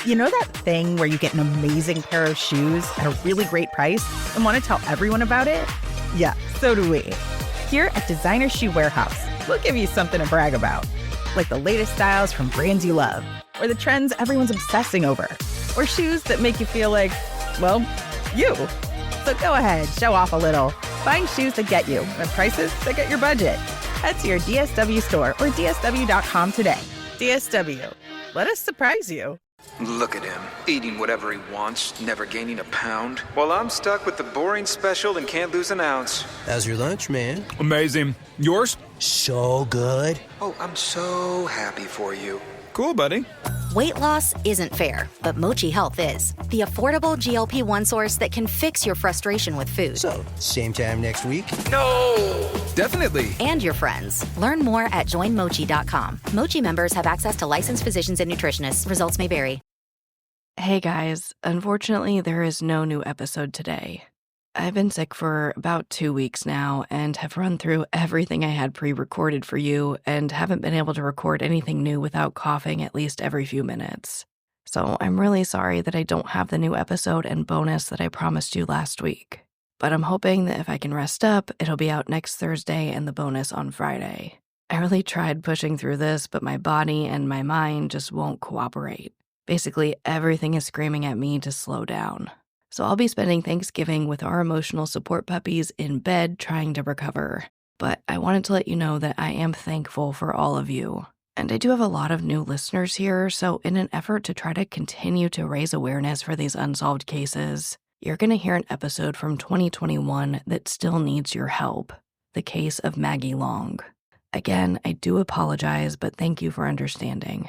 You know that thing where you get an amazing pair of shoes at a really great price and want to tell everyone about it? Yeah, so do we. Here at Designer Shoe Warehouse, we'll give you something to brag about, like the latest styles from brands you love, or the trends everyone's obsessing over, or shoes that make you feel like, well, you. So go ahead, show off a little. Find shoes that get you at prices that get your budget. Head to your DSW store or DSW.com today. DSW, let us surprise you. Look at him, eating whatever he wants, never gaining a pound. While I'm stuck with the boring special and can't lose an ounce. How's your lunch, man? Amazing. Yours? So good. Oh, I'm so happy for you. Cool, buddy. Weight loss isn't fair, but Mochi Health is. The affordable GLP-1 source that can fix your frustration with food. So, same time next week? No! Definitely. And your friends. Learn more at joinmochi.com. Mochi members have access to licensed physicians and nutritionists. Results may vary. Hey guys, unfortunately there is no new episode today. I've been sick for about 2 weeks now and have run through everything I had pre-recorded for you and haven't been able to record anything new without coughing at least every few minutes. So I'm really sorry that I don't have the new episode and bonus that I promised you last week. But I'm hoping that if I can rest up, it'll be out next Thursday and the bonus on Friday. I really tried pushing through this, but my body and my mind just won't cooperate. Basically, everything is screaming at me to slow down. So I'll be spending Thanksgiving with our emotional support puppies in bed trying to recover. But I wanted to let you know that I am thankful for all of you. And I do have a lot of new listeners here, so in an effort to try to continue to raise awareness for these unsolved cases, you're going to hear an episode from 2021 that still needs your help, the case of Maggie Long. Again, I do apologize, but thank you for understanding.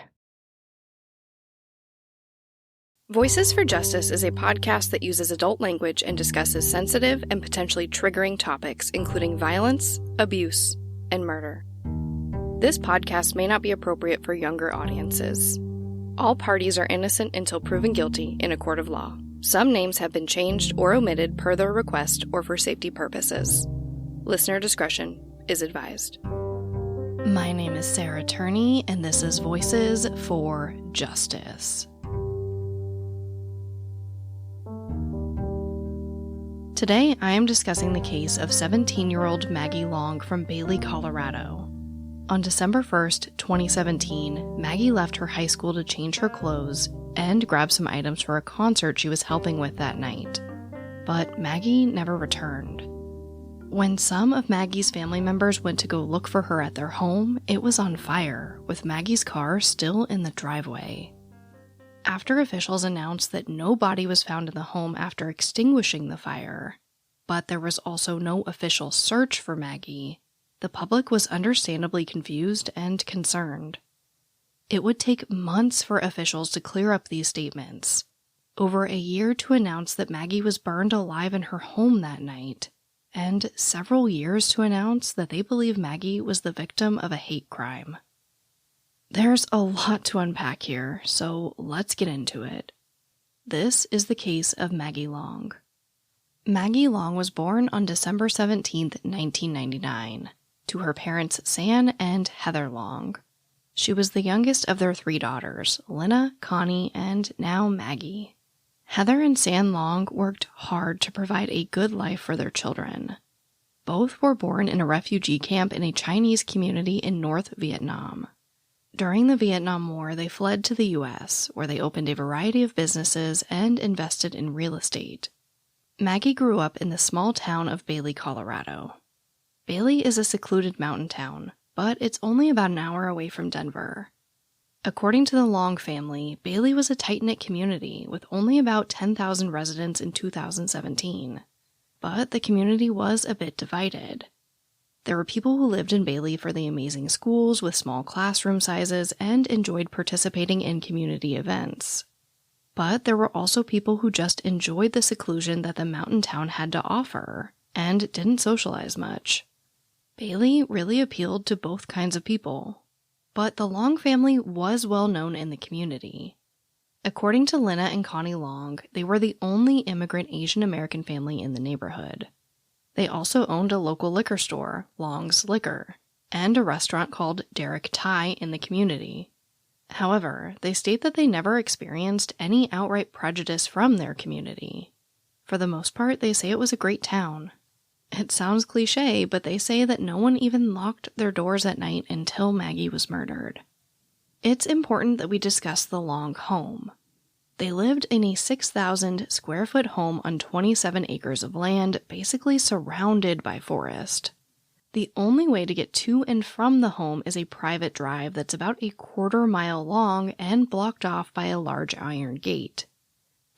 Voices for Justice is a podcast that uses adult language and discusses sensitive and potentially triggering topics, including violence, abuse, and murder. This podcast may not be appropriate for younger audiences. All parties are innocent until proven guilty in a court of law. Some names have been changed or omitted per their request or for safety purposes. Listener discretion is advised. My name is Sarah Turney, and this is Voices for Justice. Today, I am discussing the case of 17-year-old Maggie Long from Bailey, Colorado. On December 1st, 2017, Maggie left her high school to change her clothes and grab some items for a concert she was helping with that night. But Maggie never returned. When some of Maggie's family members went to go look for her at their home, it was on fire, with Maggie's car still in the driveway. After officials announced that no body was found in the home after extinguishing the fire, but there was also no official search for Maggie, the public was understandably confused and concerned. It would take months for officials to clear up these statements, over a year to announce that Maggie was burned alive in her home that night, and several years to announce that they believe Maggie was the victim of a hate crime. There's a lot to unpack here, so let's get into it. This is the case of Maggie Long. Maggie Long was born on December 17, 1999, to her parents San and Heather Long. She was the youngest of their 3 daughters, Lynna, Connie, and now Maggie. Heather and San Long worked hard to provide a good life for their children. Both were born in a refugee camp in a Chinese community in North Vietnam. During the Vietnam War, they fled to the U.S., where they opened a variety of businesses and invested in real estate. Maggie grew up in the small town of Bailey, Colorado. Bailey is a secluded mountain town, but it's only about an hour away from Denver. According to the Long family, Bailey was a tight-knit community with only about 10,000 residents in 2017. But the community was a bit divided. There were people who lived in Bailey for the amazing schools with small classroom sizes and enjoyed participating in community events. But there were also people who just enjoyed the seclusion that the mountain town had to offer and didn't socialize much. Bailey really appealed to both kinds of people. But the Long family was well known in the community. According to Lynna and Connie Long, they were the only immigrant Asian American family in the neighborhood. They also owned a local liquor store, Long's Liquor, and a restaurant called Derek Thai in the community. However, they state that they never experienced any outright prejudice from their community. For the most part, they say it was a great town. It sounds cliche, but they say that no one even locked their doors at night until Maggie was murdered. It's important that we discuss the Long home. They lived in a 6,000 square foot home on 27 acres of land, basically surrounded by forest. The only way to get to and from the home is a private drive that's about a quarter-mile long and blocked off by a large iron gate.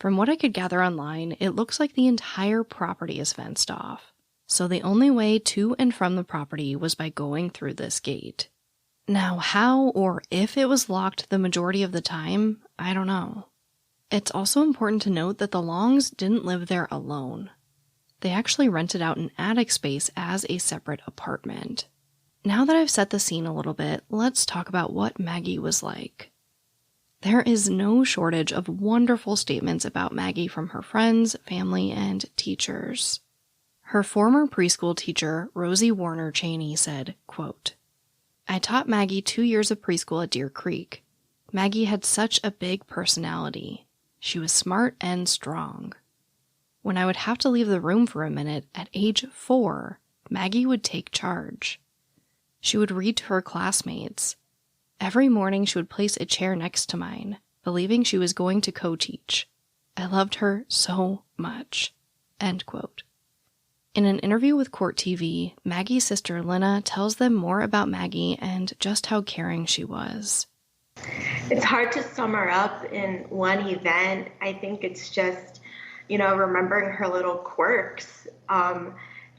From what I could gather online, it looks like the entire property is fenced off, so the only way to and from the property was by going through this gate. Now, how or if it was locked the majority of the time, I don't know. It's also important to note that the Longs didn't live there alone. They actually rented out an attic space as a separate apartment. Now that I've set the scene a little bit, let's talk about what Maggie was like. There is no shortage of wonderful statements about Maggie from her friends, family, and teachers. Her former preschool teacher, Rosie Warner Cheney, said, quote, "I taught Maggie 2 years of preschool at Deer Creek. Maggie had such a big personality. She was smart and strong. When I would have to leave the room for a minute, at age 4, Maggie would take charge. She would read to her classmates. Every morning she would place a chair next to mine, believing she was going to co-teach. I loved her so much." End quote. In an interview with Court TV, Maggie's sister Lynna tells them more about Maggie and just how caring she was. It's hard to sum her up in one event. I think it's just, remembering her little quirks,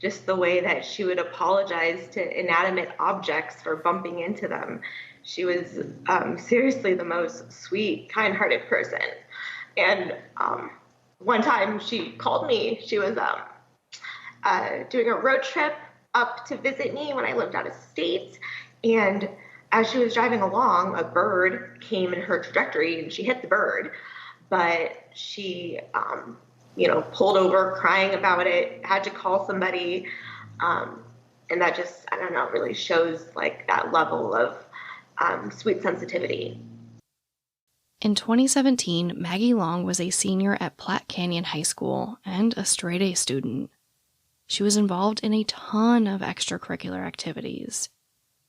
just the way that she would apologize to inanimate objects for bumping into them. She was seriously the most sweet, kind-hearted person. And one time she called me. She was doing a road trip up to visit me when I lived out of state. And as she was driving along, a bird came in her trajectory and she hit the bird. But she pulled over crying about it, had to call somebody. And that just, really shows like that level of sweet sensitivity. In 2017, Maggie Long was a senior at Platte Canyon High School and a straight-A student. She was involved in a ton of extracurricular activities.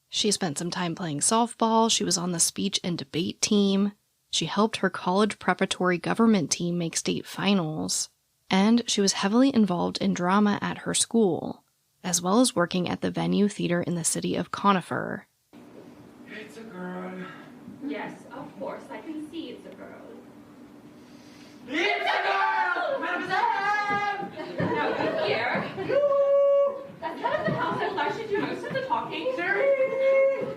She spent some time playing softball, she was on the speech and debate team, she helped her college preparatory government team make state finals, and she was heavily involved in drama at her school, as well as working at the Venue Theater in the city of Conifer. It's a girl. Yes, of course, I can see it's a girl. It's a girl! Mademoiselle! Now, come here. That's out of the house. I will actually do most of the talking. A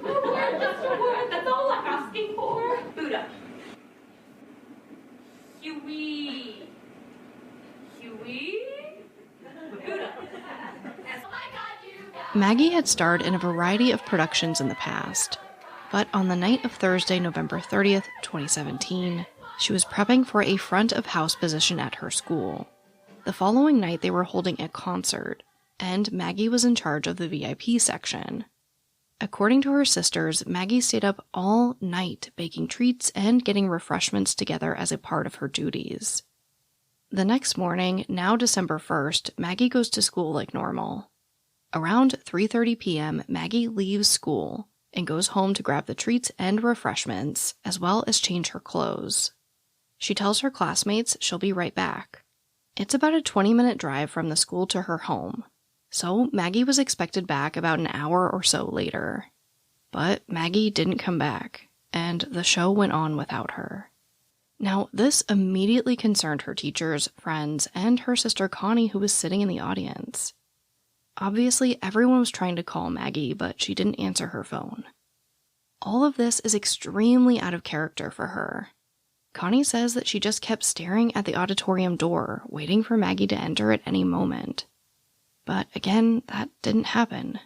word, just a word. That's all I'm asking for. Buddha. Huey. Buddha. Oh my God, you guys. Maggie had starred in a variety of productions in the past, but on the night of Thursday, November 30th, 2017, she was prepping for a front-of-house position at her school. The following night, they were holding a concert, and Maggie was in charge of the VIP section. According to her sisters, Maggie stayed up all night baking treats and getting refreshments together as a part of her duties. The next morning, now December 1st, Maggie goes to school like normal. Around 3:30 p.m., Maggie leaves school and goes home to grab the treats and refreshments, as well as change her clothes. She tells her classmates she'll be right back. It's about a 20-minute drive from the school to her home, so Maggie was expected back about an hour or so later. But Maggie didn't come back, and the show went on without her. Now, this immediately concerned her teachers, friends, and her sister Connie, who was sitting in the audience. Obviously, everyone was trying to call Maggie, but she didn't answer her phone. All of this is extremely out of character for her. Connie says that she just kept staring at the auditorium door, waiting for Maggie to enter at any moment. But again, that didn't happen.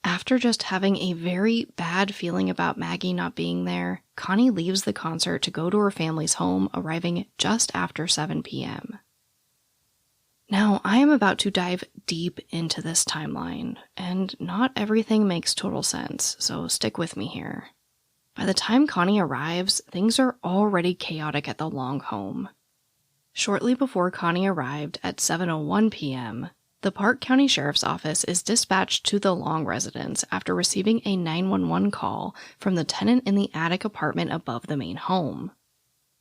After just having a very bad feeling about Maggie not being there, Connie leaves the concert to go to her family's home, arriving just after 7 p.m. Now, I am about to dive deep into this timeline, and not everything makes total sense, so stick with me here. By the time Connie arrives, things are already chaotic at the Long home. Shortly before Connie arrived at 7:01 p.m., the Park County Sheriff's Office is dispatched to the Long residence after receiving a 911 call from the tenant in the attic apartment above the main home.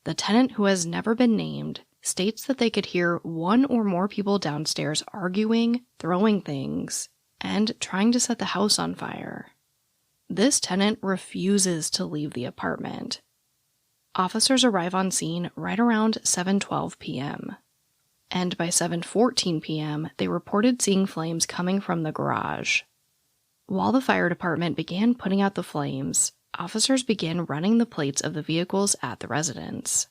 The tenant, who has never been named, states that they could hear one or more people downstairs arguing, throwing things, and trying to set the house on fire. This tenant refuses to leave the apartment. Officers arrive on scene right around 7:12 p.m. And by 7:14 p.m., they reported seeing flames coming from the garage. While the fire department began putting out the flames, officers began running the plates of the vehicles at the residence.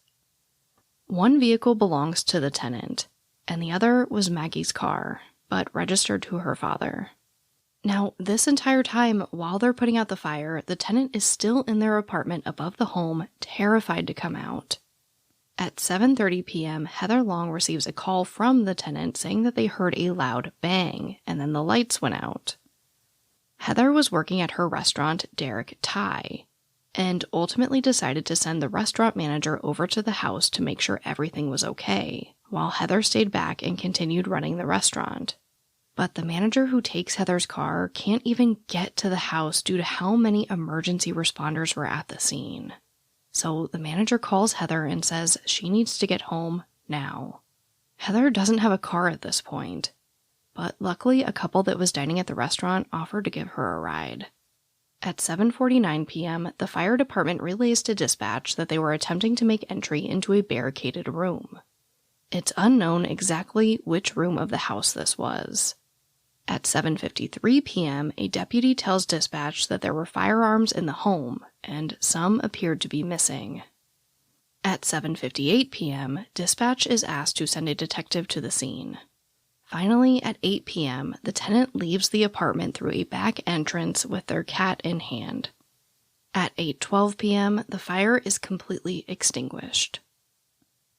One vehicle belongs to the tenant, and the other was Maggie's car, but registered to her father. Now, this entire time, while they're putting out the fire, the tenant is still in their apartment above the home, terrified to come out. At 7:30 p.m., Heather Long receives a call from the tenant saying that they heard a loud bang, and then the lights went out. Heather was working at her restaurant, Derek Thai, and ultimately decided to send the restaurant manager over to the house to make sure everything was okay, while Heather stayed back and continued running the restaurant. But the manager who takes Heather's car can't even get to the house due to how many emergency responders were at the scene. So the manager calls Heather and says she needs to get home now. Heather doesn't have a car at this point, but luckily a couple that was dining at the restaurant offered to give her a ride. At 7:49 p.m., the fire department relays to dispatch that they were attempting to make entry into a barricaded room. It's unknown exactly which room of the house this was. At 7:53 p.m., a deputy tells dispatch that there were firearms in the home, and some appeared to be missing. At 7:58 p.m., dispatch is asked to send a detective to the scene. Finally, at 8 p.m., the tenant leaves the apartment through a back entrance with their cat in hand. At 8:12 p.m., the fire is completely extinguished.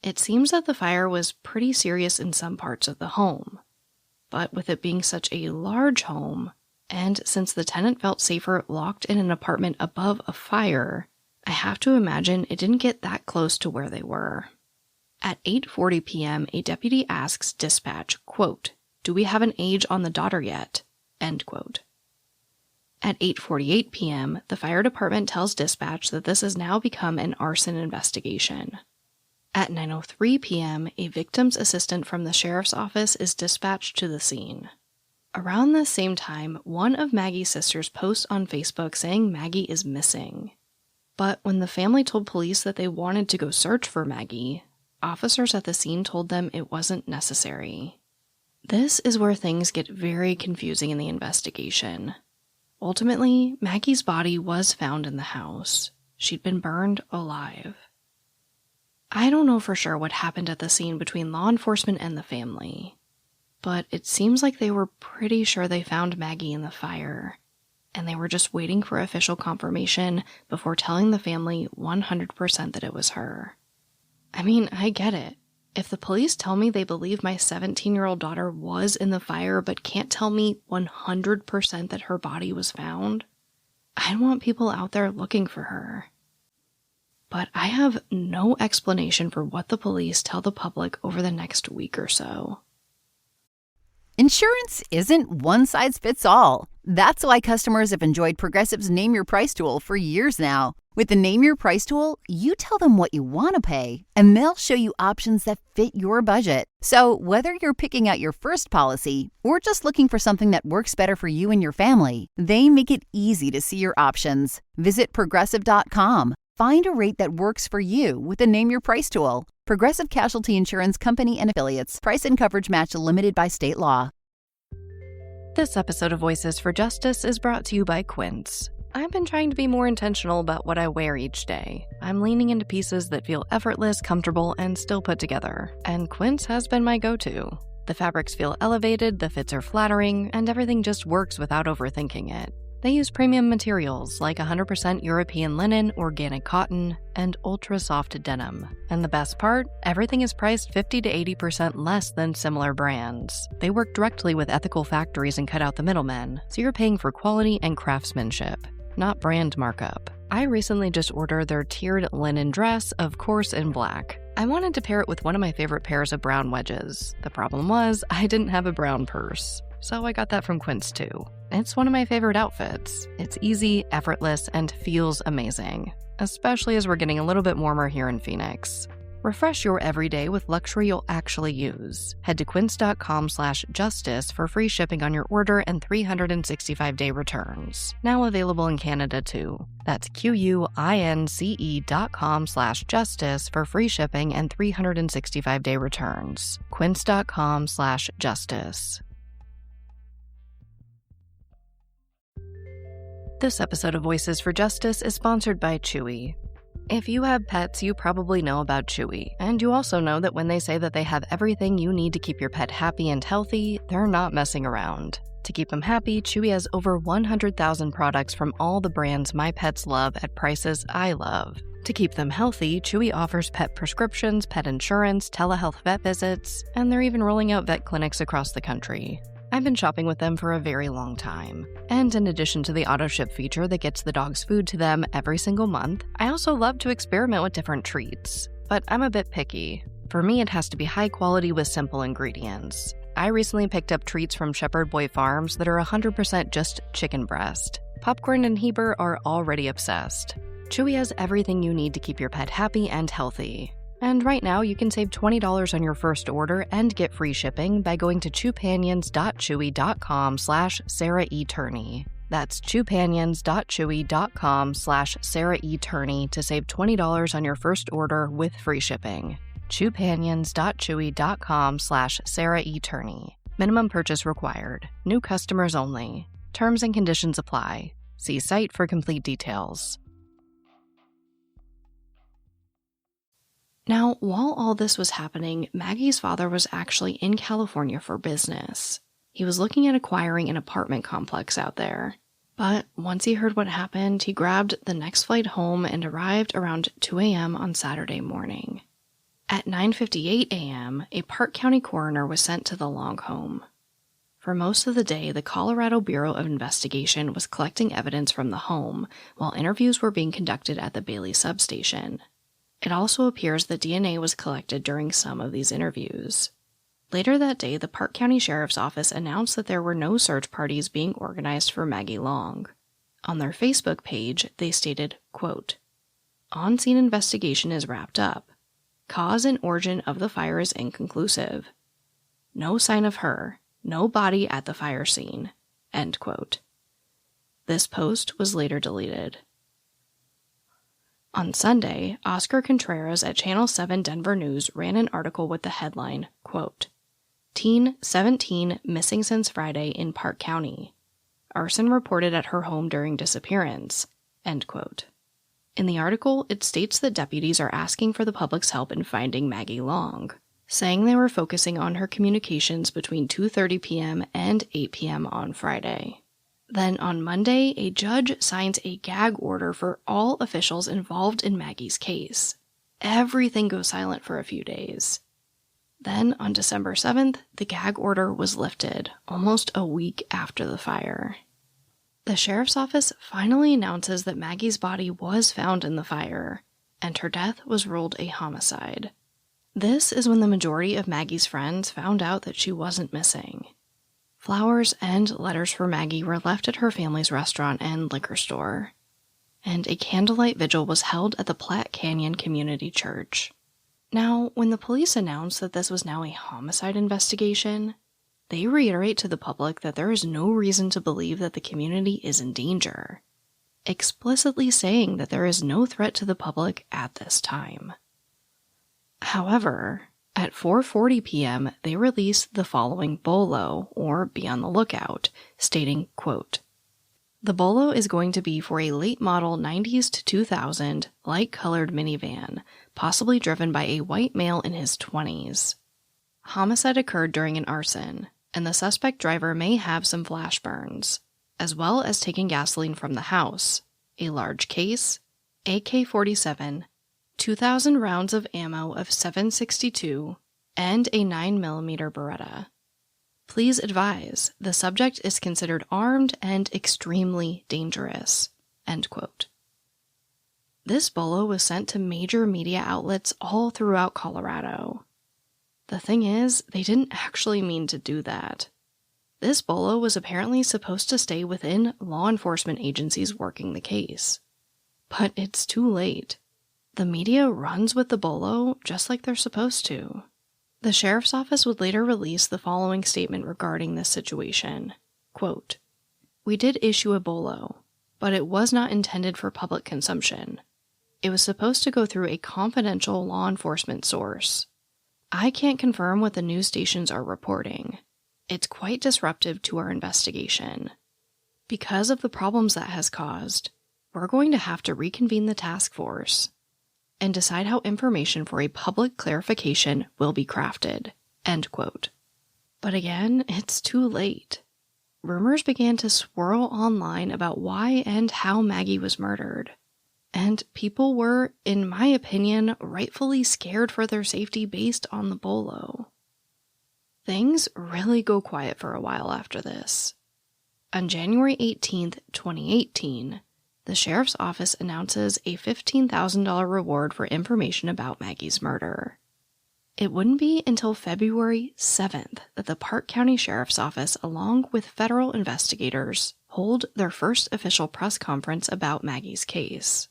It seems that the fire was pretty serious in some parts of the home. But with it being such a large home, and since the tenant felt safer locked in an apartment above a fire, I have to imagine it didn't get that close to where they were. At 8:40 p.m., a deputy asks dispatch, quote, "Do we have an age on the daughter yet?" End quote. At 8:48 p.m., the fire department tells dispatch that this has now become an arson investigation. At 9:03 p.m., a victim's assistant from the sheriff's office is dispatched to the scene. Around this same time, one of Maggie's sisters posts on Facebook saying Maggie is missing. But when the family told police that they wanted to go search for Maggie, officers at the scene told them it wasn't necessary. This is where things get very confusing in the investigation. Ultimately, Maggie's body was found in the house. She'd been burned alive. I don't know for sure what happened at the scene between law enforcement and the family, but it seems like they were pretty sure they found Maggie in the fire, and they were just waiting for official confirmation before telling the family 100% that it was her. I mean, I get it. If the police tell me they believe my 17-year-old daughter was in the fire but can't tell me 100% that her body was found, I want people out there looking for her. But I have no explanation for what the police tell the public over the next week or so. Insurance isn't one size fits all. That's why customers have enjoyed Progressive's Name Your Price tool for years now. With the Name Your Price tool, you tell them what you want to pay, and they'll show you options that fit your budget. So whether you're picking out your first policy or just looking for something that works better for you and your family, they make it easy to see your options. Visit Progressive.com. Find a rate that works for you with the Name Your Price tool. Progressive Casualty Insurance Company and Affiliates. Price and coverage match limited by state law. This episode of Voices for Justice is brought to you by Quince. I've been trying to be more intentional about what I wear each day. I'm leaning into pieces that feel effortless, comfortable, and still put together. And Quince has been my go-to. The fabrics feel elevated, the fits are flattering, and everything just works without overthinking it. They use premium materials like 100% European linen, organic cotton, and ultra-soft denim. And the best part? Everything is priced 50 to 80% less than similar brands. They work directly with ethical factories and cut out the middlemen, so you're paying for quality and craftsmanship, not brand markup. I recently just ordered their tiered linen dress, of course in black. I wanted to pair it with one of my favorite pairs of brown wedges. The problem was, I didn't have a brown purse. So I got that from Quince too. It's one of my favorite outfits. It's easy, effortless, and feels amazing. Especially as we're getting a little bit warmer here in Phoenix. Refresh your everyday with luxury you'll actually use. Head to quince.com/justice for free shipping on your order and 365-day returns. Now available in Canada too. That's QUINCE.com/justice for free shipping and 365-day returns. Quince.com/justice. This episode of Voices for Justice is sponsored by Chewy. If you have pets, you probably know about Chewy, and you also know that when they say that they have everything you need to keep your pet happy and healthy, they're not messing around. To keep them happy, Chewy has over 100,000 products from all the brands my pets love at prices I love. To keep them healthy, Chewy offers pet prescriptions, pet insurance, telehealth vet visits, and they're even rolling out vet clinics across the country. I've been shopping with them for a very long time. And in addition to the auto ship feature that gets the dog's food to them every single month, I also love to experiment with different treats. But I'm a bit picky. For me, it has to be high quality with simple ingredients. I recently picked up treats from Shepherd Boy Farms that are 100% just chicken breast. Popcorn and Heber are already obsessed. Chewy has everything you need to keep your pet happy and healthy. And right now, you can save $20 on your first order and get free shipping by going to chewpanions.chewy.com/SarahETurney. That's chewpanions.chewy.com/SarahETurney to save $20 on your first order with free shipping. chewpanions.chewy.com/SarahETurney. Minimum purchase required. New customers only. Terms and conditions apply. See site for complete details. Now, while all this was happening, Maggie's father was actually in California for business. He was looking at acquiring an apartment complex out there. But once he heard what happened, he grabbed the next flight home and arrived around 2 a.m. on Saturday morning. At 9:58 a.m., a Park County coroner was sent to the Long home. For most of the day, the Colorado Bureau of Investigation was collecting evidence from the home, while interviews were being conducted at the Bailey substation. It also appears that DNA was collected during some of these interviews. Later that day, the Park County Sheriff's Office announced that there were no search parties being organized for Maggie Long. On their Facebook page, they stated, quote, "On-scene investigation is wrapped up. Cause and origin of the fire is inconclusive. No sign of her. No body at the fire scene." End quote. This post was later deleted. On Sunday, Oscar Contreras at Channel 7 Denver News ran an article with the headline, quote, "Teen 17 missing since Friday in Park County. Arson reported at her home during disappearance." End quote. In the article, it states that deputies are asking for the public's help in finding Maggie Long, saying they were focusing on her communications between 2:30 p.m. and 8 p.m. on Friday. Then on Monday, a judge signs a gag order for all officials involved in Maggie's case. Everything goes silent for a few days. Then on December 7th, the gag order was lifted, almost a week after the fire. The sheriff's office finally announces that Maggie's body was found in the fire, and her death was ruled a homicide. This is when the majority of Maggie's friends found out that she wasn't missing. Flowers and letters for Maggie were left at her family's restaurant and liquor store, and a candlelight vigil was held at the Platte Canyon Community Church. Now, when the police announced that this was now a homicide investigation, they reiterate to the public that there is no reason to believe that the community is in danger, explicitly saying that there is no threat to the public at this time. However, at 4:40 p.m., they released the following bolo, or be on the lookout, stating, quote, "The bolo is going to be for a late model 90s to 2000 light-colored minivan, possibly driven by a white male in his 20s. Homicide occurred during an arson, and the suspect driver may have some flash burns, as well as taking gasoline from the house, a large case, AK-47, 2,000 rounds of ammo of .762, and a 9mm Beretta. Please advise, the subject is considered armed and extremely dangerous." End quote. This bolo was sent to major media outlets all throughout Colorado. The thing is, they didn't actually mean to do that. This bolo was apparently supposed to stay within law enforcement agencies working the case. But it's too late. The media runs with the bolo just like they're supposed to. The sheriff's office would later release the following statement regarding this situation. Quote, "We did issue a bolo, but it was not intended for public consumption. It was supposed to go through a confidential law enforcement source. I can't confirm what the news stations are reporting. It's quite disruptive to our investigation. Because of the problems that has caused, we're going to have to reconvene the task force and decide how information for a public clarification will be crafted." End quote. But again, it's too late. Rumors began to swirl online about why and how Maggie was murdered. And people were, in my opinion, rightfully scared for their safety based on the bolo. Things really go quiet for a while after this. On January 18th, 2018, the sheriff's office announces a $15,000 reward for information about Maggie's murder. It wouldn't be until February 7th that the Park County Sheriff's Office, along with federal investigators, hold their first official press conference about Maggie's case.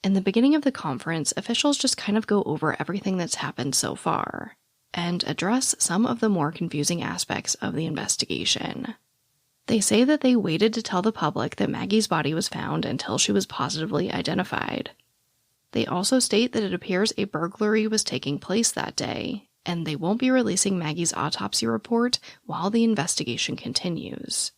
In the beginning of the conference, officials just kind of go over everything that's happened so far and address some of the more confusing aspects of the investigation. They say that they waited to tell the public that Maggie's body was found until she was positively identified. They also state that it appears a burglary was taking place that day, and they won't be releasing Maggie's autopsy report while the investigation continues.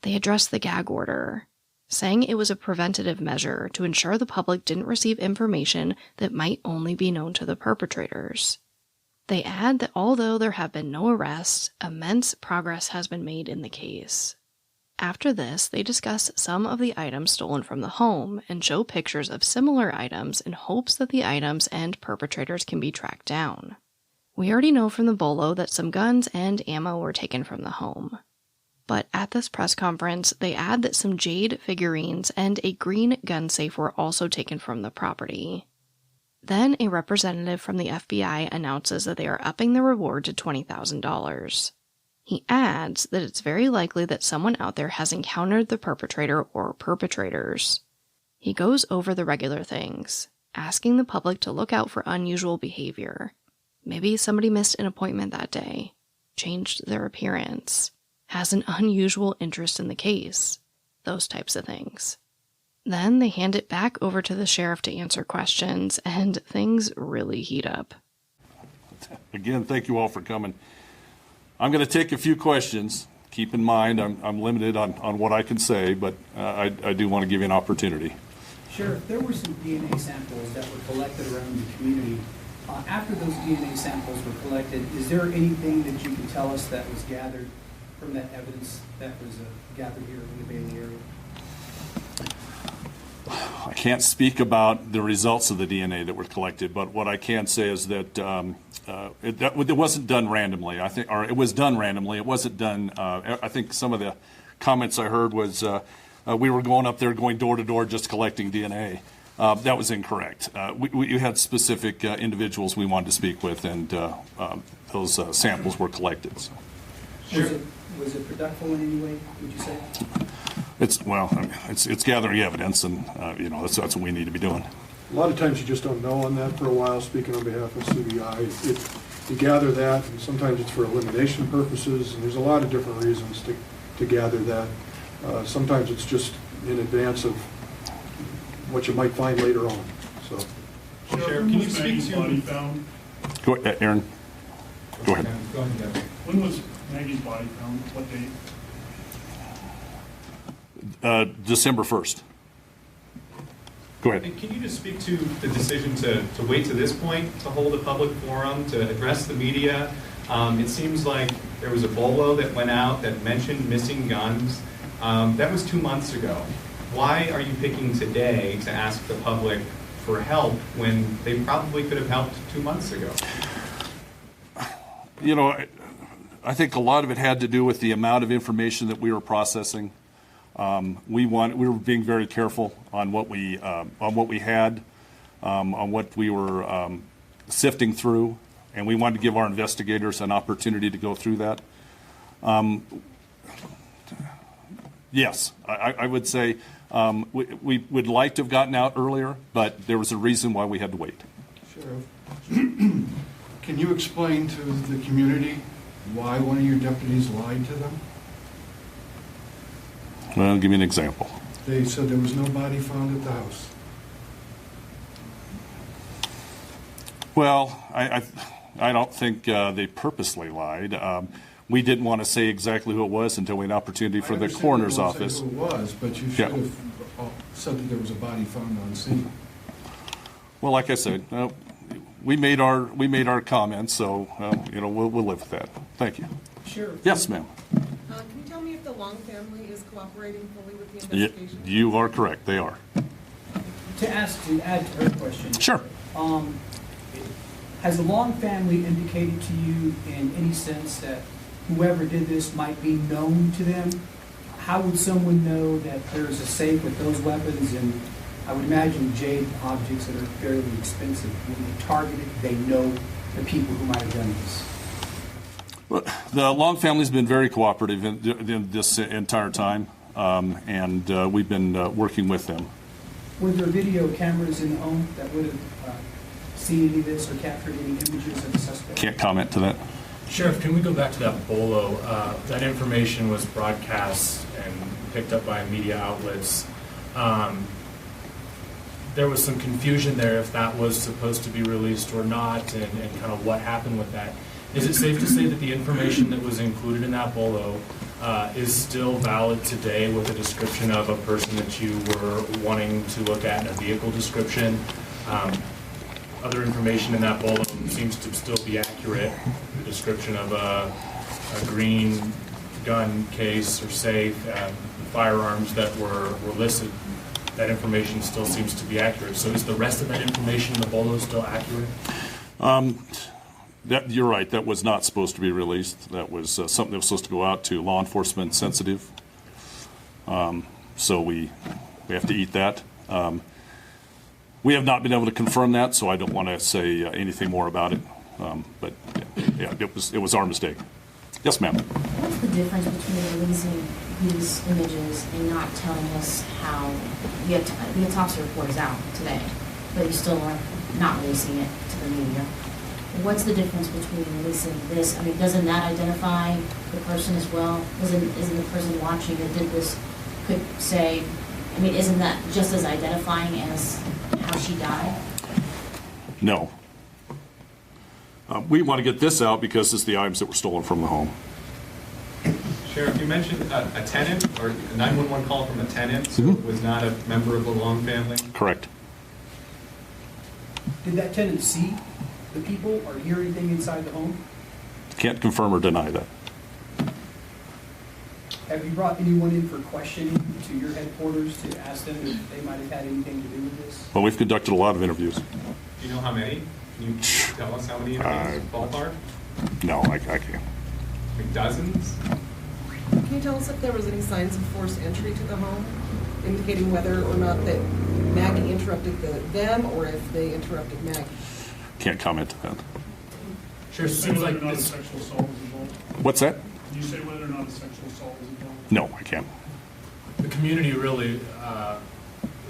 They address the gag order, saying it was a preventative measure to ensure the public didn't receive information that might only be known to the perpetrators. They add that although there have been no arrests, immense progress has been made in the case. After this, they discuss some of the items stolen from the home and show pictures of similar items in hopes that the items and perpetrators can be tracked down. We already know from the bolo that some guns and ammo were taken from the home. But at this press conference, they add that some jade figurines and a green gun safe were also taken from the property. Then a representative from the FBI announces that they are upping the reward to $20,000. He adds that it's very likely that someone out there has encountered the perpetrator or perpetrators. He goes over the regular things, asking the public to look out for unusual behavior. Maybe somebody missed an appointment that day, changed their appearance, has an unusual interest in the case, those types of things. Then they hand it back over to the sheriff to answer questions, and things really heat up. Again, thank you all for coming. I'm going to take a few questions. Keep in mind, I'm limited on what I can say, but I do want to give you an opportunity. Sheriff, there were some DNA samples that were collected around the community. After those DNA samples were collected, is there anything that you can tell us that was gathered from that evidence that was gathered here in the Bailey area? I can't speak about the results of the DNA that were collected, but what I can say is that it wasn't done randomly. Or it was done randomly. It wasn't done. I think some of the comments I heard was we were going up there, going door to door, just collecting DNA. That was incorrect. We had specific individuals we wanted to speak with, and those samples were collected. So. Was it productive in any way, would you say? It's gathering evidence, and that's what we need to be doing. A lot of times you just don't know on that for a while. Speaking on behalf of CBI, you gather that, and sometimes it's for elimination purposes, and there's a lot of different reasons to gather that. Sometimes it's just in advance of what you might find later on. So, Sheriff, can you speak to body found? Go ahead, Aaron. Go ahead. When was Maggie's body found? What date? December 1st. Go ahead. And can you just speak to the decision to wait to this point to hold a public forum, to address the media? It seems like there was a bolo that went out that mentioned missing guns. That was 2 months ago. Why are you picking today to ask the public for help when they probably could have helped 2 months ago? I think a lot of it had to do with the amount of information that we were processing. We were being very careful on what we had, on what we were sifting through, and we wanted to give our investigators an opportunity to go through that. Yes, I would say we would like to have gotten out earlier, but there was a reason why we had to wait. Sheriff, can you explain to the community why one of your deputies lied to them? Well, give me an example. They said there was no body found at the house. Well, I don't think they purposely lied. We didn't want to say exactly who it was until we had an opportunity for the coroner's office. Who it was, but you should have said that there was a body found on scene. Well, like I said, we made our comments, so we'll live with that. Thank you. Sure. Yes, ma'am. Can you tell me if the Long family is cooperating fully with the investigation? You are correct. They are. To add to her question. Sure. Has the Long family indicated to you in any sense that whoever did this might be known to them? How would someone know that there's a safe with those weapons and I would imagine jade objects that are fairly expensive? When they target it, they know the people who might have done this. Well, the Long family's been very cooperative in this entire time, and we've been working with them. Were there video cameras in the home that would have seen any of this or captured any images of the suspect? Can't comment to that. Sheriff, can we go back to that bolo? That information was broadcast and picked up by media outlets. There was some confusion there if that was supposed to be released or not, and kind of what happened with that. Is it safe to say that the information that was included in that bolo is still valid today with a description of a person that you were wanting to look at in a vehicle description? Other information in that bolo seems to still be accurate. The description of a green gun case or safe, firearms that were listed, that information still seems to be accurate. So is the rest of that information in the bolo still accurate? You're right. That was not supposed to be released. That was something that was supposed to go out to law enforcement sensitive. So we have to eat that. We have not been able to confirm that, so I don't want to say anything more about it. But yeah, it was our mistake. Yes, ma'am. What's the difference between releasing these images and not telling us how the autopsy report is out today, but you still are not releasing it to the media? What's the difference between releasing this? I mean, doesn't that identify the person as well? Isn't the person watching that did this could say, I mean, isn't that just as identifying as how she died? No. We want to get this out because it's the items that were stolen from the home. Sheriff, you mentioned a tenant or a 911 call from a tenant who was not a member of the Long family? Correct. Did that tenant see the people or hear anything inside the home? Can't confirm or deny that. Have you brought anyone in for questioning to your headquarters to ask them if they might have had anything to do with this? Well, we've conducted a lot of interviews. Do you know how many? Can you tell us how many interviews? Ballpark? No, I can't. Like dozens? Can you tell us if there was any signs of forced entry to the home, indicating whether or not that Maggie interrupted them or if they interrupted Maggie? Can't comment to that. Sure, seems like not a sexual assault was involved. What's that? Can you say whether or not a sexual assault was involved? No, I can't. The community really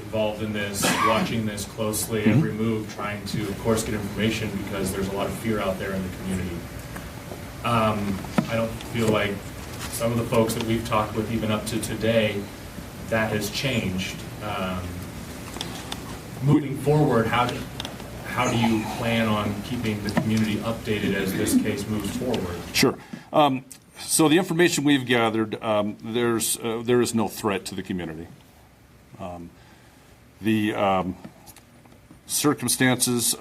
involved in this, watching this closely, every move, trying to, of course, get information because there's a lot of fear out there in the community. I don't feel like some of the folks that we've talked with, even up to today, that has changed. Moving forward, how do you plan on keeping the community updated as this case moves forward? Sure. So the information we've gathered, there is no threat to the community. The circumstances,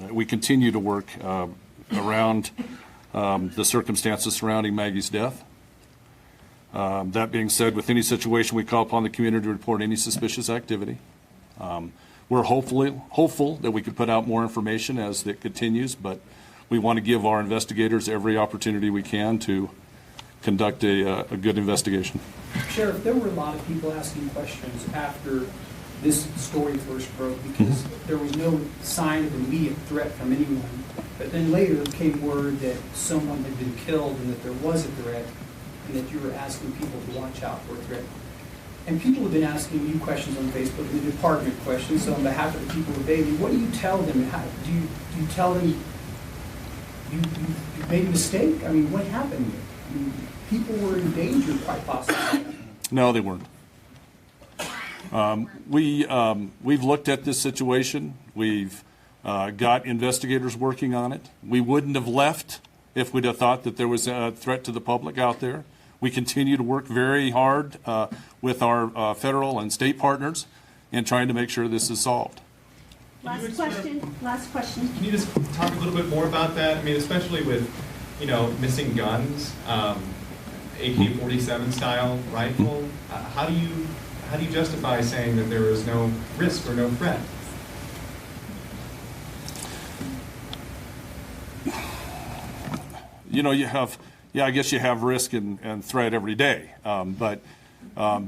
we continue to work around the circumstances surrounding Maggie's death. That being said, with any situation, we call upon the community to report any suspicious activity. We're hopeful that we could put out more information as it continues, but we want to give our investigators every opportunity we can to conduct a good investigation. Sheriff, there were a lot of people asking questions after this story first broke because there was no sign of immediate threat from anyone. But then later came word that someone had been killed and that there was a threat and that you were asking people to watch out for a threat. And people have been asking you questions on Facebook, the department questions. So on behalf of the people of Bailey, what do you tell them? Do you tell them you made a mistake? I mean, what happened? I mean, people were in danger, quite possibly. No, they weren't. We've looked at this situation. We've got investigators working on it. We wouldn't have left if we'd have thought that there was a threat to the public out there. We continue to work very hard with our federal and state partners in trying to make sure this is solved. Last question. Can you just talk a little bit more about that? I mean, especially with, missing guns, AK-47 style rifle. How do you justify saying that there is no risk or no threat? I guess you have risk and threat every day. But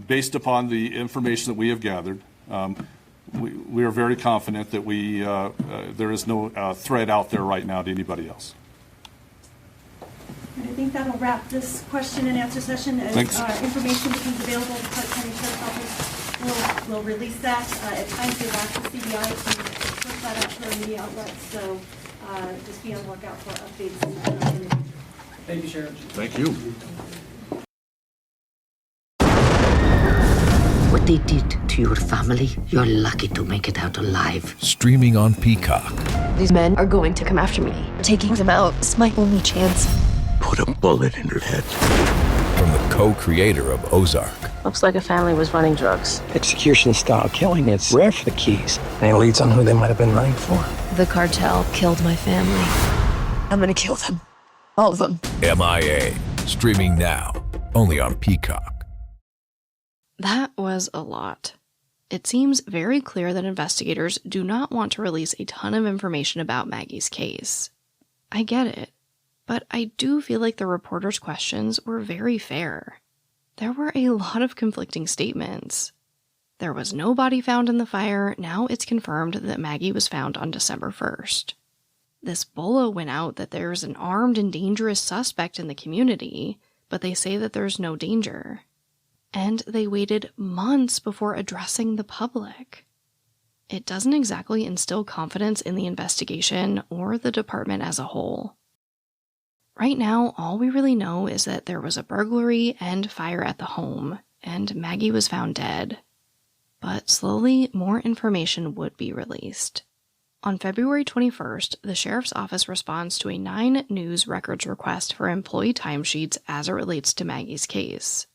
based upon the information that we have gathered, we are very confident that there is no threat out there right now to anybody else. I think that'll wrap this question and answer session. As information becomes available, the Clark County Sheriff's Office will release that. At times they've asked the CBI to push that out to our media outlets, so just be on the lookout for updates in the future. Thank you, Sheriff. Thank you. What they did to your family, you're lucky to make it out alive. Streaming on Peacock. These men are going to come after me. Taking them out is my only chance. Put a bullet in her head. From the co-creator of Ozark. Looks like a family was running drugs. Execution-style killing, it's rare for the Keys. Any leads on who they might have been running for? The cartel killed my family. I'm gonna kill them. All of them. MIA. Streaming now. Only on Peacock. That was a lot. It seems very clear that investigators do not want to release a ton of information about Maggie's case. I get it, but I do feel like the reporter's questions were very fair. There were a lot of conflicting statements. There was no body found in the fire. Now it's confirmed that Maggie was found on December 1st. This bolo went out that there's an armed and dangerous suspect in the community, but they say that there's no danger. And they waited months before addressing the public. It doesn't exactly instill confidence in the investigation or the department as a whole. Right now, all we really know is that there was a burglary and fire at the home, and Maggie was found dead. But slowly, more information would be released. On February 21st, the Sheriff's Office responds to a 9 News records request for employee timesheets as it relates to Maggie's case.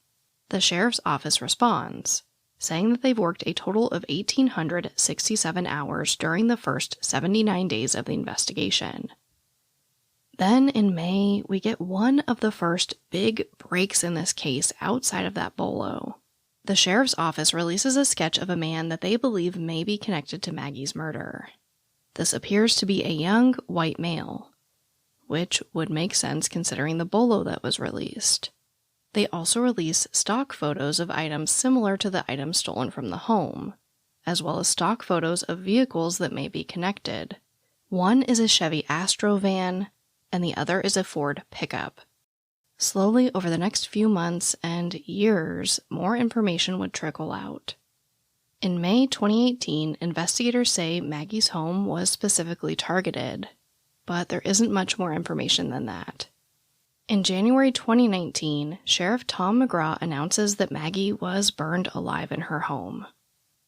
The Sheriff's Office responds, saying that they've worked a total of 1,867 hours during the first 79 days of the investigation. Then in May, we get one of the first big breaks in this case outside of that bolo. The Sheriff's Office releases a sketch of a man that they believe may be connected to Maggie's murder. This appears to be a young white male, which would make sense considering the bolo that was released. They also release stock photos of items similar to the items stolen from the home, as well as stock photos of vehicles that may be connected. One is a Chevy Astro van, and the other is a Ford pickup. Slowly, over the next few months and years, more information would trickle out. In May 2018, investigators say Maggie's home was specifically targeted, but there isn't much more information than that. In January 2019, Sheriff Tom McGraw announces that Maggie was burned alive in her home.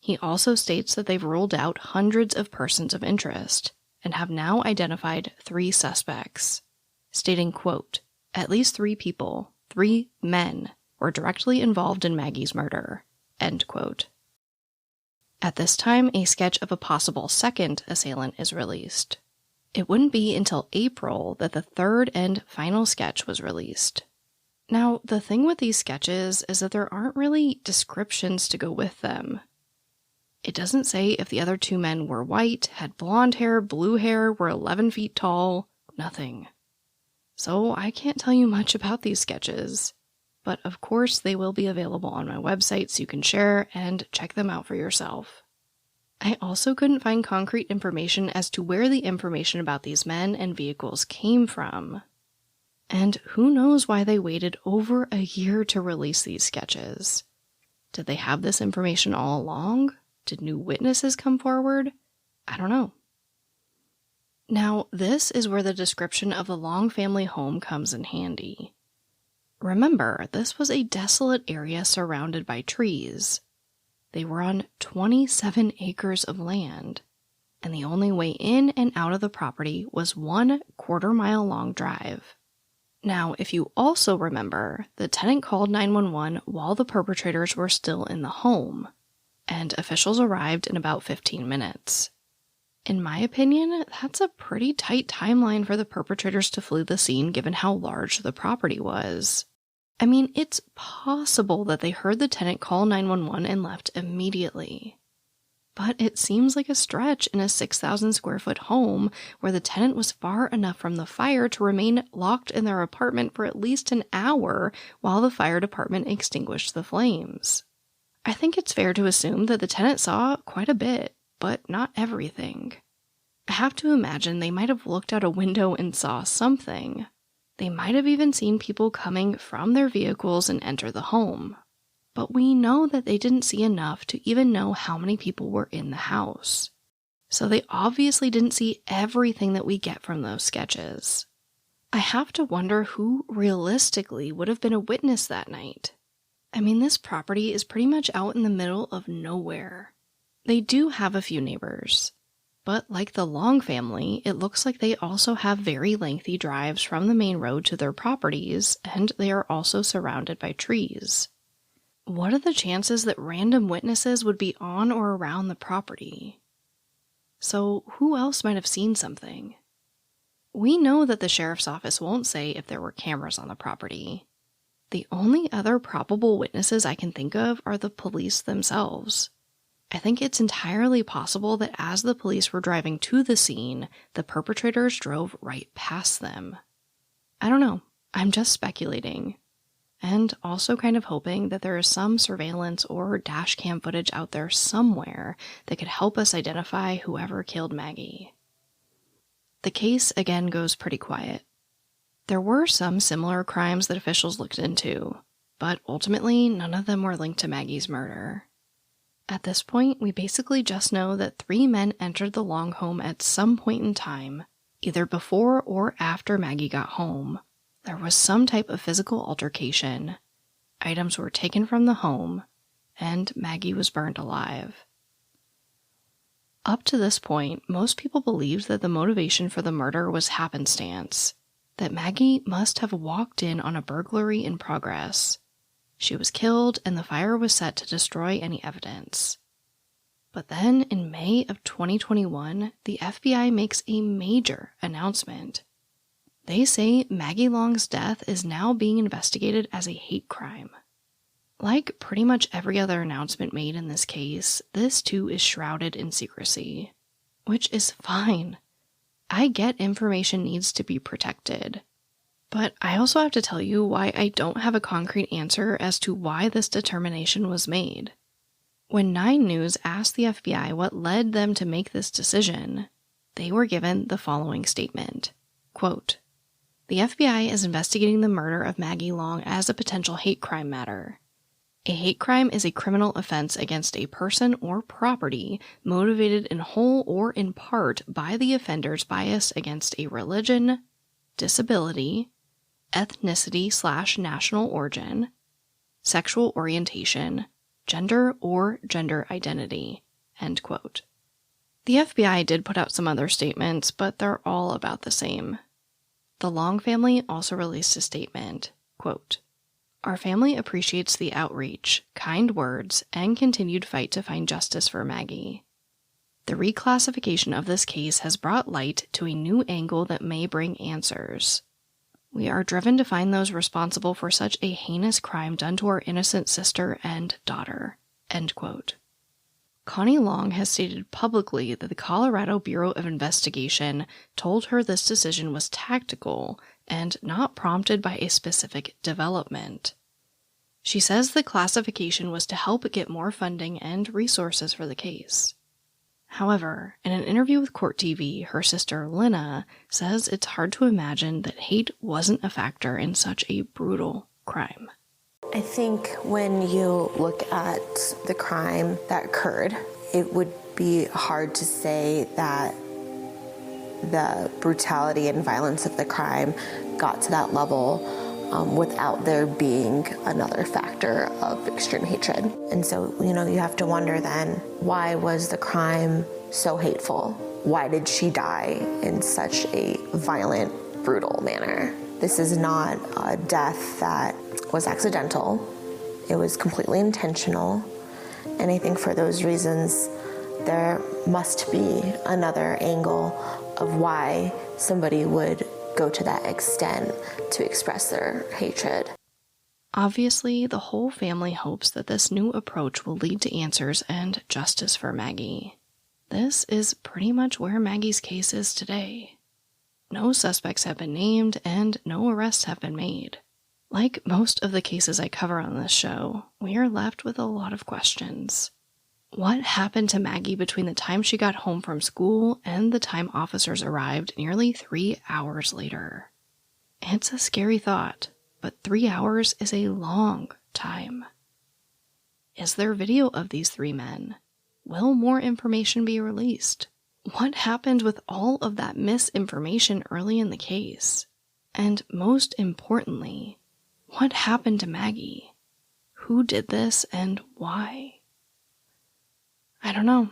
He also states that they've ruled out hundreds of persons of interest and have now identified 3 suspects, stating, quote, "At least 3 people, 3 men, were directly involved in Maggie's murder," end quote. At this time, a sketch of a possible second assailant is released. It wouldn't be until April that the third and final sketch was released. Now, the thing with these sketches is that there aren't really descriptions to go with them. It doesn't say if the other 2 men were white, had blonde hair, blue hair, were 11 feet tall, nothing. So I can't tell you much about these sketches. but of course they will be available on my website so you can share and check them out for yourself. I also couldn't find concrete information as to where the information about these men and vehicles came from. And who knows why they waited over a year to release these sketches? Did they have this information all along? Did new witnesses come forward? I don't know. Now, this is where the description of the Long family home comes in handy. Remember, this was a desolate area surrounded by trees. They were on 27 acres of land, and the only way in and out of the property was 1 quarter-mile long drive. Now, if you also remember, the tenant called 911 while the perpetrators were still in the home, and officials arrived in about 15 minutes. In my opinion, that's a pretty tight timeline for the perpetrators to flee the scene given how large the property was. I mean, it's possible that they heard the tenant call 911 and left immediately. But it seems like a stretch in a 6,000 square foot home where the tenant was far enough from the fire to remain locked in their apartment for at least an hour while the fire department extinguished the flames. I think it's fair to assume that the tenant saw quite a bit, but not everything. I have to imagine they might have looked out a window and saw something. They might have even seen people coming from their vehicles and enter the home. But we know that they didn't see enough to even know how many people were in the house. So they obviously didn't see everything that we get from those sketches. I have to wonder who realistically would have been a witness that night. I mean, this property is pretty much out in the middle of nowhere. They do have a few neighbors. But like the Long family, it looks like they also have very lengthy drives from the main road to their properties, and they are also surrounded by trees. What are the chances that random witnesses would be on or around the property? So who else might have seen something? We know that the sheriff's office won't say if there were cameras on the property. The only other probable witnesses I can think of are the police themselves. I think it's entirely possible that as the police were driving to the scene, the perpetrators drove right past them. I don't know. I'm just speculating. And also kind of hoping that there is some surveillance or dash cam footage out there somewhere that could help us identify whoever killed Maggie. The case again goes pretty quiet. There were some similar crimes that officials looked into, but ultimately none of them were linked to Maggie's murder. At this point, we basically just know that 3 men entered the Long home at some point in time, either before or after Maggie got home. There was some type of physical altercation, items were taken from the home, and Maggie was burned alive. Up to this point, most people believed that the motivation for the murder was happenstance, that Maggie must have walked in on a burglary in progress. She was killed, and the fire was set to destroy any evidence. But then, in May of 2021, the FBI makes a major announcement. They say Maggie Long's death is now being investigated as a hate crime. Like pretty much every other announcement made in this case, this too is shrouded in secrecy. Which is fine. I get information needs to be protected. But I also have to tell you why I don't have a concrete answer as to why this determination was made. When 9 News asked the FBI what led them to make this decision, they were given the following statement. Quote, "The FBI is investigating the murder of Maggie Long as a potential hate crime matter. A hate crime is a criminal offense against a person or property motivated in whole or in part by the offender's bias against a religion, disability, ethnicity/national origin, sexual orientation, gender or gender identity." End quote. The FBI did put out some other statements, but they're all about the same. The Long family also released a statement, quote, "Our family appreciates the outreach, kind words, and continued fight to find justice for Maggie. The reclassification of this case has brought light to a new angle that may bring answers. We are driven to find those responsible for such a heinous crime done to our innocent sister and daughter." End quote. Connie Long has stated publicly that the Colorado Bureau of Investigation told her this decision was tactical and not prompted by a specific development. She says the classification was to help get more funding and resources for the case. However, in an interview with Court TV, her sister Lena says it's hard to imagine that hate wasn't a factor in such a brutal crime. I think when you look at the crime that occurred, it would be hard to say that the brutality and violence of the crime got to that level without there being another factor of extreme hatred. And so, you have to wonder then, why was the crime so hateful? Why did she die in such a violent, brutal manner? This is not a death that was accidental. It was completely intentional. And I think for those reasons, there must be another angle of why somebody would go to that extent to express their hatred. Obviously, the whole family hopes that this new approach will lead to answers and justice for Maggie. This is pretty much where Maggie's case is today. No suspects have been named and no arrests have been made. Like most of the cases I cover on this show, we are left with a lot of questions. What happened to Maggie between the time she got home from school and the time officers arrived nearly 3 hours later? It's a scary thought, but 3 hours is a long time. Is there video of these 3 men? Will more information be released? What happened with all of that misinformation early in the case? And most importantly, what happened to Maggie? Who did this and why? I don't know,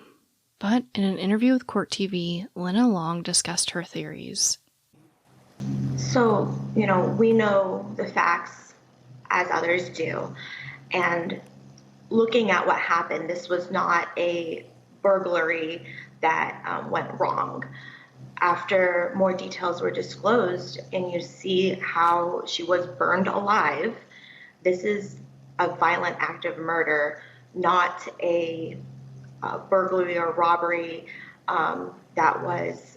but in an interview with Court TV, Lena Long discussed her theories. So, we know the facts as others do. And looking at what happened, this was not a burglary that went wrong. After more details were disclosed and you see how she was burned alive, this is a violent act of murder, not a burglary or robbery that was,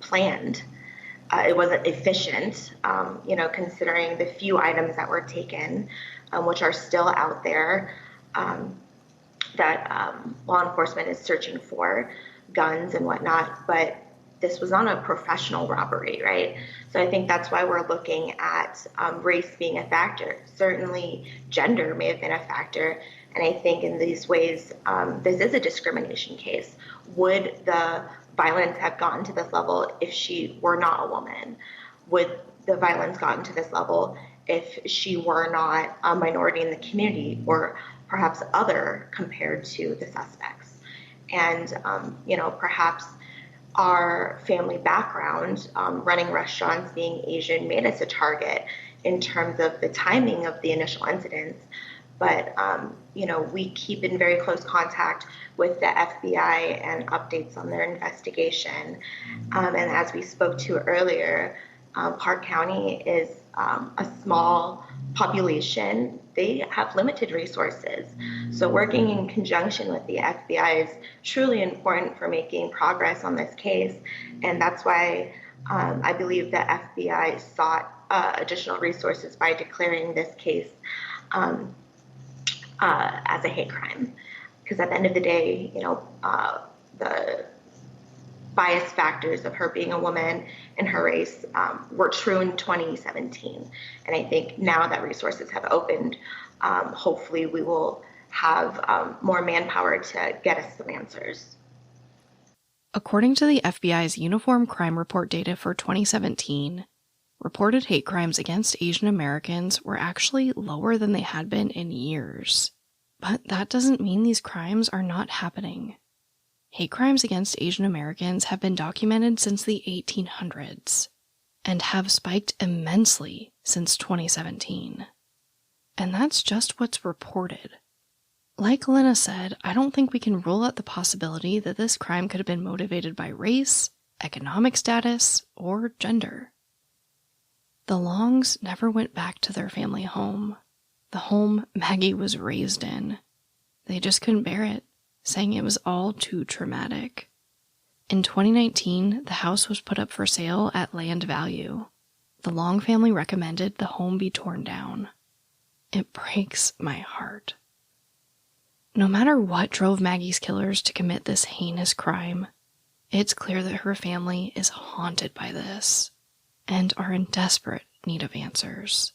planned. It wasn't efficient, considering the few items that were taken, which are still out there, that law enforcement is searching for, guns and whatnot, but this was not a professional robbery, right? So I think that's why we're looking at race being a factor. Certainly gender may have been a factor, and I think in these ways, this is a discrimination case. Would the violence have gotten to this level if she were not a woman? Would the violence gotten to this level if she were not a minority in the community or perhaps other compared to the suspects? And, perhaps our family background, running restaurants, being Asian, made us a target in terms of the timing of the initial incidents. But, we keep in very close contact with the FBI and updates on their investigation. And as we spoke to earlier, Park County is a small population. They have limited resources. So working in conjunction with the FBI is truly important for making progress on this case. And that's why I believe the FBI sought additional resources by declaring this case as a hate crime. Because at the end of the day, the bias factors of her being a woman and her race were true in 2017. And I think now that resources have opened, hopefully we will have more manpower to get us some answers. According to the FBI's Uniform Crime Report data for 2017, reported hate crimes against Asian Americans were actually lower than they had been in years. But that doesn't mean these crimes are not happening. Hate crimes against Asian Americans have been documented since the 1800s and have spiked immensely since 2017. And that's just what's reported. Like Lena said, I don't think we can rule out the possibility that this crime could have been motivated by race, economic status, or gender. The Longs never went back to their family home, the home Maggie was raised in. They just couldn't bear it, saying it was all too traumatic. In 2019, the house was put up for sale at land value. The Long family recommended the home be torn down. It breaks my heart. No matter what drove Maggie's killers to commit this heinous crime, it's clear that her family is haunted by this and are in desperate need of answers.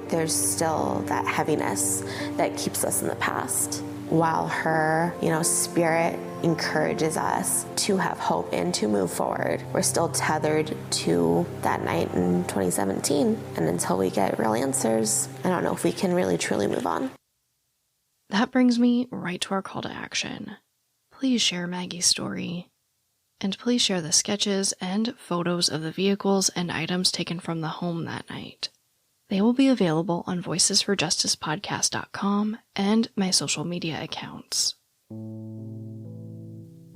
There's still that heaviness that keeps us in the past. While her, spirit encourages us to have hope and to move forward, we're still tethered to that night in 2017. And until we get real answers, I don't know if we can really truly move on. That brings me right to our call to action. Please share Maggie's story. And please share the sketches and photos of the vehicles and items taken from the home that night. They will be available on voicesforjusticepodcast.com and my social media accounts.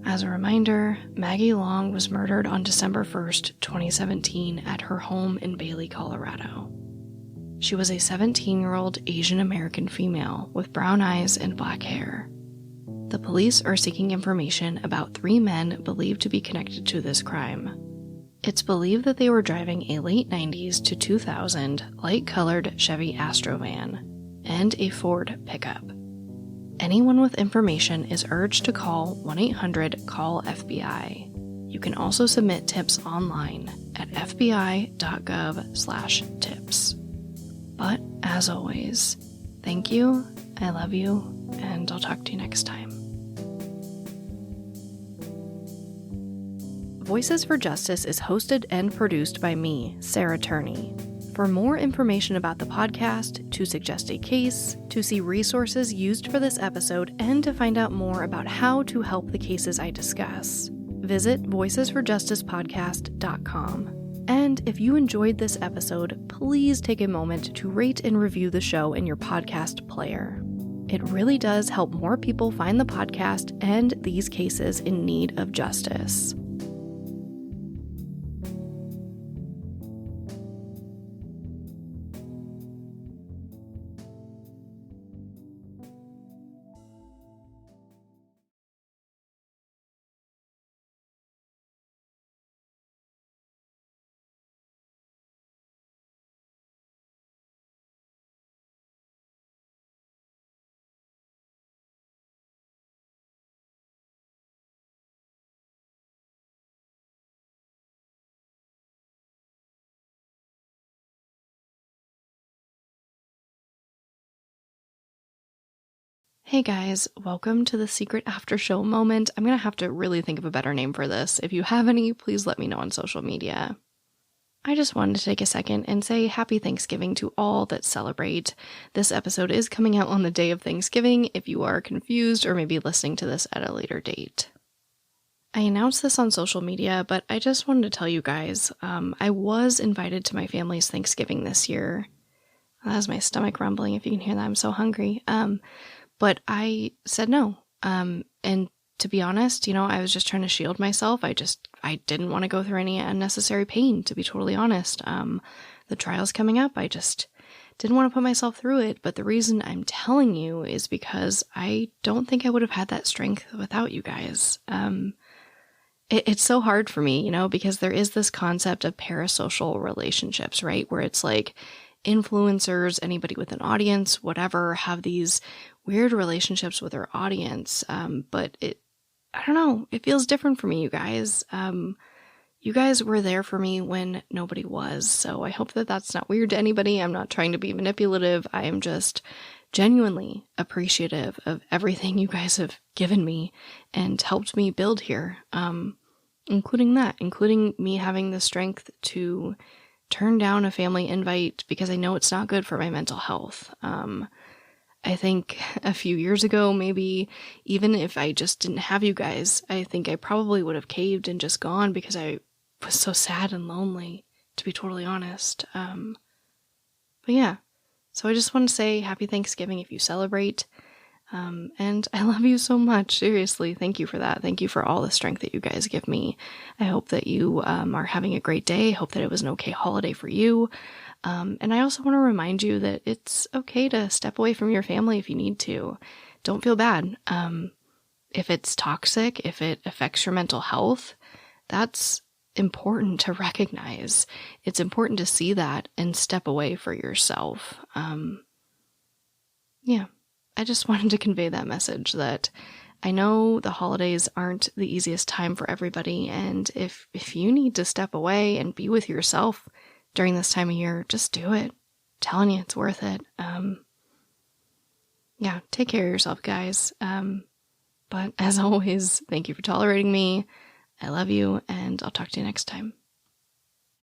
As a reminder, Maggie Long was murdered on December 1st, 2017 at her home in Bailey, Colorado. She was a 17-year-old Asian American female with brown eyes and black hair. The police are seeking information about 3 men believed to be connected to this crime. It's believed that they were driving a late 90s to 2000 light-colored Chevy Astro van and a Ford pickup. Anyone with information is urged to call 1-800-CALL-FBI. You can also submit tips online at fbi.gov/tips. But, as always, thank you, I love you, and I'll talk to you next time. Voices for Justice is hosted and produced by me, Sarah Turney. For more information about the podcast, to suggest a case, to see resources used for this episode, and to find out more about how to help the cases I discuss, visit voicesforjusticepodcast.com. And if you enjoyed this episode, please take a moment to rate and review the show in your podcast player. It really does help more people find the podcast and these cases in need of justice. Hey guys, welcome to the Secret After Show moment. I'm going to have to really think of a better name for this. If you have any, please let me know on social media. I just wanted to take a second and say happy Thanksgiving to all that celebrate. This episode is coming out on the day of Thanksgiving if you are confused or maybe listening to this at a later date. I announced this on social media, but I just wanted to tell you guys, I was invited to my family's Thanksgiving this year. That has my stomach rumbling if you can hear that. I'm so hungry. But I said no. And to be honest, I was just trying to shield myself. I didn't want to go through any unnecessary pain, to be totally honest. The trial's coming up. I just didn't want to put myself through it. But the reason I'm telling you is because I don't think I would have had that strength without you guys. It's so hard for me, because there is this concept of parasocial relationships, right? Where it's like influencers, anybody with an audience, whatever, have these weird relationships with their audience. But I don't know, it feels different for me, you guys. You guys were there for me when nobody was. So I hope that that's not weird to anybody. I'm not trying to be manipulative. I am just genuinely appreciative of everything you guys have given me and helped me build here. Including me having the strength to turn down a family invite because I know it's not good for my mental health. I think a few years ago, maybe even if I just didn't have you guys, I think I probably would have caved and just gone because I was so sad and lonely, to be totally honest. But yeah, so I just want to say happy Thanksgiving if you celebrate. And I love you so much. Seriously, thank you for that. Thank you for all the strength that you guys give me. I hope that you are having a great day. I hope that it was an okay holiday for you. And I also want to remind you that it's okay to step away from your family if you need to. Don't feel bad. If it's toxic, if it affects your mental health, that's important to recognize. It's important to see that and step away for yourself. Yeah, I just wanted to convey that message that I know the holidays aren't the easiest time for everybody, and if you need to step away and be with yourself during this time of year, just do it. I'm telling you, it's worth it. Yeah, take care of yourself, guys. But as always, thank you for tolerating me. I love you, and I'll talk to you next time.